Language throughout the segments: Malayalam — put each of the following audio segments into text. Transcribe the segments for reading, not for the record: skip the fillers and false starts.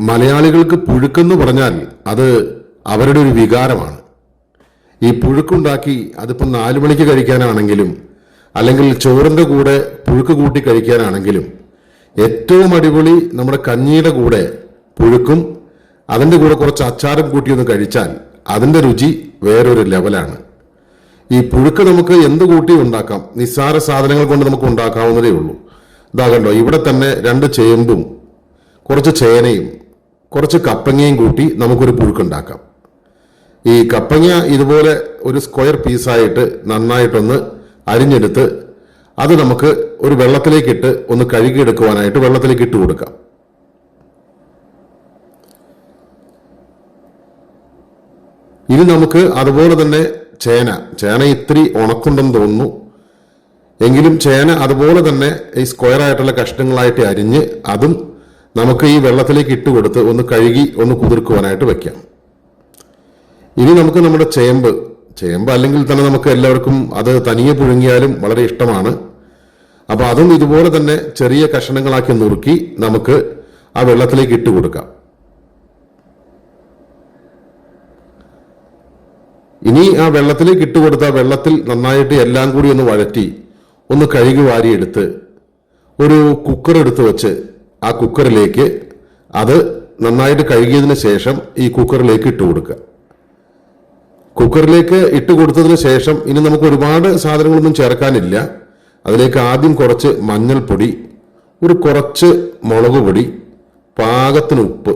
മലയാളികൾക്ക് പുഴുക്കെന്ന് പറഞ്ഞാൽ അത് അവരുടെ ഒരു വികാരമാണ്. ഈ പുഴുക്കുണ്ടാക്കി അതിപ്പോൾ 4 മണിക്ക് കഴിക്കാനാണെങ്കിലും അല്ലെങ്കിൽ ചോറിൻ്റെ കൂടെ പുഴുക്ക് കൂട്ടി കഴിക്കാനാണെങ്കിലും ഏറ്റവും അടിപൊളി നമ്മുടെ കഞ്ഞിയുടെ കൂടെ പുഴുക്കും അതിൻ്റെ കൂടെ കുറച്ച് അച്ചാറും കൂട്ടി ഒന്ന് കഴിച്ചാൽ അതിൻ്റെ രുചി വേറൊരു ലെവലാണ്. ഈ പുഴുക്ക് നമുക്ക് എന്ത് കൂട്ടി ഉണ്ടാക്കാം, നിസ്സാര സാധനങ്ങൾ കൊണ്ട് നമുക്ക് ഉണ്ടാക്കാവുന്നതേ ഉള്ളൂ. ഇതാകണ്ടോ, ഇവിടെ തന്നെ 2 ചേമ്പും കുറച്ച് ചേനയും കുറച്ച് കപ്പങ്ങയും കൂട്ടി നമുക്കൊരു പുഴുക്കുണ്ടാക്കാം. ഈ കപ്പങ്ങ ഇതുപോലെ ഒരു സ്ക്വയർ പീസായിട്ട് നന്നായിട്ടൊന്ന് അരിഞ്ഞെടുത്ത് അത് നമുക്ക് ഒരു വെള്ളത്തിലേക്കിട്ട് ഒന്ന് കഴുകിയെടുക്കുവാനായിട്ട് വെള്ളത്തിലേക്ക് ഇട്ട് കൊടുക്കാം. ഇനി നമുക്ക് അതുപോലെ തന്നെ ചേന ഇത്തിരി ഉണക്കുണ്ടെന്ന് തോന്നുന്നു, എങ്കിലും ചേന അതുപോലെ തന്നെ ഈ സ്ക്വയർ ആയിട്ടുള്ള കഷ്ണങ്ങളായിട്ട് അരിഞ്ഞ് അതും നമുക്ക് ഈ വെള്ളത്തിലേക്ക് ഇട്ട് കൊടുത്ത് ഒന്ന് കഴുകി ഒന്ന് കുതിർക്കുവാനായിട്ട് വെക്കാം. ഇനി നമുക്ക് നമ്മുടെ ചേമ്പ് അല്ലെങ്കിൽ തന്നെ നമുക്ക് എല്ലാവർക്കും അത് തനിയെ പുഴുങ്ങിയാലും വളരെ ഇഷ്ടമാണ്. അപ്പോൾ അതും ഇതുപോലെ തന്നെ ചെറിയ കഷ്ണങ്ങളാക്കി നുറുക്കി നമുക്ക് ആ വെള്ളത്തിലേക്ക് ഇട്ട് കൊടുക്കാം. ഇനി ആ വെള്ളത്തിലേക്ക് ഇട്ട് കൊടുത്ത വെള്ളത്തിൽ നന്നായിട്ട് എല്ലാം കൂടി ഒന്ന് വഴറ്റി ഒന്ന് കഴുകി വാരിയെടുത്ത് ഒരു കുക്കർ എടുത്ത് വെച്ച് ആ കുക്കറിലേക്ക് അത് നന്നായിട്ട് കഴുകിയതിന് ശേഷം ഈ കുക്കറിലേക്ക് ഇട്ട് കൊടുക്കുക. കുക്കറിലേക്ക് ഇട്ട് കൊടുത്തതിന് ശേഷം ഇനി നമുക്ക് ഒരുപാട് സാധനങ്ങളൊന്നും ചേർക്കാനില്ല. അതിലേക്ക് ആദ്യം കുറച്ച് മഞ്ഞൾപ്പൊടി, കുറച്ച് മുളക് പൊടി, പാകത്തിന് ഉപ്പ്,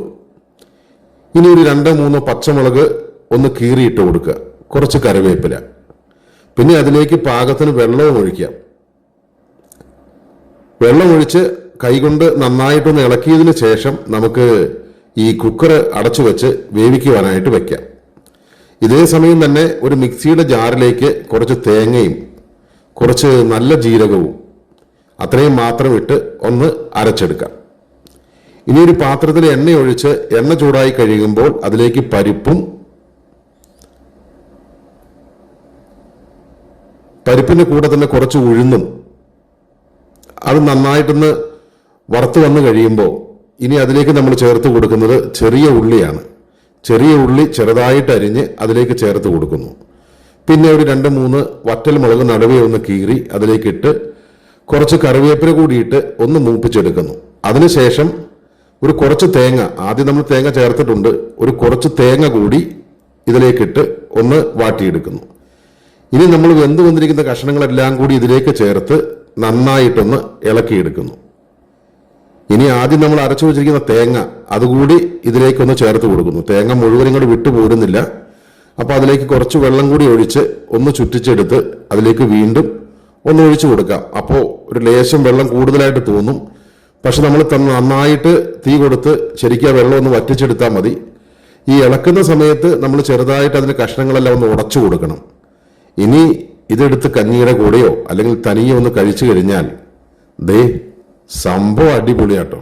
ഇനി ഒരു 2-3 പച്ചമുളക് ഒന്ന് കീറിയിട്ട് കൊടുക്കുക, കുറച്ച് കറിവേപ്പില, പിന്നെ അതിലേക്ക് പാകത്തിന് വെള്ളവും ഒഴിക്കാം. വെള്ളം ഒഴിച്ച് കൈകൊണ്ട് നന്നായിട്ടൊന്ന് ഇളക്കിയതിന് ശേഷം നമുക്ക് ഈ കുക്കർ അടച്ചു വെച്ച് വേവിക്കുവാനായിട്ട് വെക്കാം. ഇതേ സമയം തന്നെ ഒരു മിക്സിയുടെ ജാറിലേക്ക് കുറച്ച് തേങ്ങയും കുറച്ച് നല്ല ജീരകവും അത്രയും മാത്രം ഇട്ട് ഒന്ന് അരച്ചെടുക്കാം. ഇനി ഒരു പാത്രത്തിൽ എണ്ണ ഒഴിച്ച് എണ്ണ ചൂടായി കഴിയുമ്പോൾ അതിലേക്ക് പരിപ്പിന്റെ കൂടെ തന്നെ കുറച്ച് ഉഴുന്നും അത് നന്നായിട്ടൊന്ന് വറുത്ത് വന്നു കഴിയുമ്പോൾ ഇനി അതിലേക്ക് നമ്മൾ ചേർത്ത് കൊടുക്കുന്നത് ചെറിയ ഉള്ളിയാണ്. ചെറിയ ഉള്ളി ചെറുതായിട്ട് അരിഞ്ഞ് അതിലേക്ക് ചേർത്ത് കൊടുക്കുന്നു. പിന്നെ ഒരു 2-3 വറ്റൽ മുളക് നടുവേ ഒന്ന് കീറി അതിലേക്കിട്ട് കുറച്ച് കറിവേപ്പില കൂടിയിട്ട് ഒന്ന് മൂപ്പിച്ചെടുക്കുന്നു. അതിനുശേഷം കുറച്ച് തേങ്ങ, ആദ്യം നമ്മൾ തേങ്ങ ചേർത്തിട്ടുണ്ട്, കുറച്ച് തേങ്ങ കൂടി ഇതിലേക്കിട്ട് ഒന്ന് വാട്ടിയെടുക്കുന്നു. ഇനി നമ്മൾ വെന്ത് വന്നിരിക്കുന്ന കഷ്ണങ്ങളെല്ലാം കൂടി ഇതിലേക്ക് ചേർത്ത് നന്നായിട്ടൊന്ന് ഇളക്കിയെടുക്കുന്നു. ഇനി ആദ്യം നമ്മൾ അരച്ചു വെച്ചിരിക്കുന്ന തേങ്ങ അതുകൂടി ഇതിലേക്കൊന്ന് ചേർത്ത് കൊടുക്കുന്നു. തേങ്ങ മുഴുവനും കൂടി വിട്ടുപോരുന്നില്ല. അപ്പോൾ അതിലേക്ക് കുറച്ച് വെള്ളം കൂടി ഒഴിച്ച് ഒന്ന് ചുറ്റിച്ചെടുത്ത് അതിലേക്ക് വീണ്ടും ഒന്ന് ഒഴിച്ചു കൊടുക്കാം. അപ്പോൾ ഒരു ലേശം വെള്ളം കൂടുതലായിട്ട് തോന്നും, പക്ഷെ നമ്മൾ നന്നായിട്ട് തീ കൊടുത്ത് ശരിക്കും ആ വെള്ളം ഒന്ന് വറ്റിച്ചെടുത്താൽ മതി. ഈ ഇളക്കുന്ന സമയത്ത് നമ്മൾ ചെറുതായിട്ട് അതിന് കഷ്ണങ്ങളെല്ലാം ഒന്ന് ഉടച്ചു കൊടുക്കണം. ഇനി ഇതെടുത്ത് കഞ്ഞിയുടെ കൂടെയോ അല്ലെങ്കിൽ തനിയെ ഒന്ന് കഴിച്ചു കഴിഞ്ഞാൽ സംഭവം അടിപൊളിയാട്ടോ.